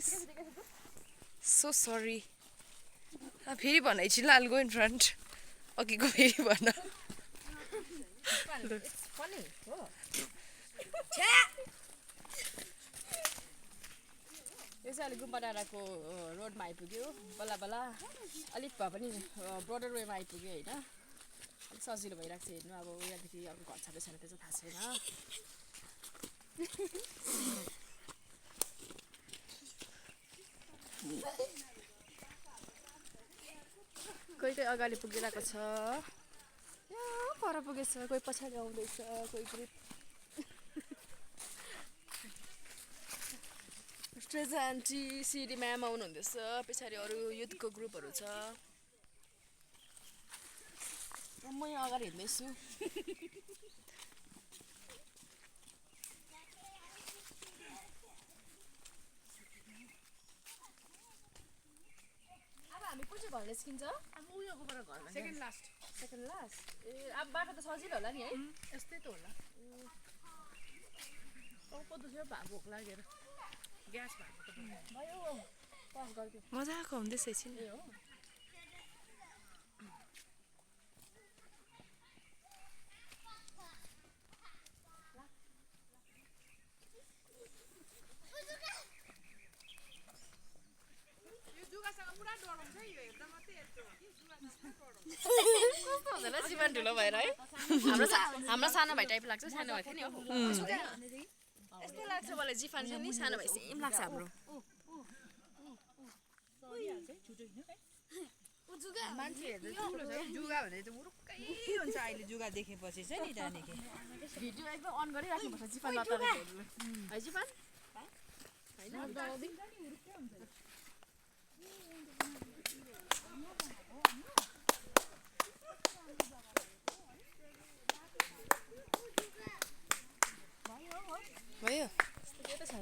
guys. So sorry. फेरि भन एकछिन I'll go in front. अघिको फेरि भन. It's funny. यो चाहिँ अहिले गुम्बा डाँडाको रोडमा आइपुग्यो बल्ल बल्ल अलिक भए पनि ब्रोडर वेमा आइपुग्यो होइन अलिक सजिलो भइरहेको छ हेर्नु अब यहाँदेखि अब घर छाड्दै छैन त्यो चाहिँ थाहा छैन कोही कोही अगाडि पुगिरहेको छ यहाँ पर पुगेछ कोही पछाडि आउँदैछ कोही group treasure aunty CD ma'am आउनुहुँदैछ पछाडि अरू युथको ग्रुपहरू छ म यहाँ अगाडि हिँड्दैछु अब हामी कुन चाहिँ घर निस्किन्छ अब उयोकोबाट घरमा सेकेन्ड लास्ट ए अब बाटो त सजिलो होला नि है यस्तै त होला कस्तो थियो भोक लागेर ग्यास भएको त भयो पास गरिदियो मजाको हुँदैछ एकछिन. ए हो यो जुगासँग पुरा डराउँछ यो हेर्दा मात्रै यस्तो हो कि जुगासँग डराउँछ कस्तो हुँदैन जीवन ठुलो भएर है हाम्रो सानो भाइ टाइप लाग्छ सानो भाइ थियो नि यस्तो लाग्छ मलाई जिफान छ नि सानो भाइ सेम लाग्छ हाम्रो मान्छे हेर्दा ठुलो छ जुगा भने चाहिँ मुरुक्कै हुन्छ अहिले जुगा देखेपछि चाहिँ नि त्यहाँदेखि भिडियो एकदम अन गरिराख्नुपर्छ जिफान नतरेको है जिफान होइन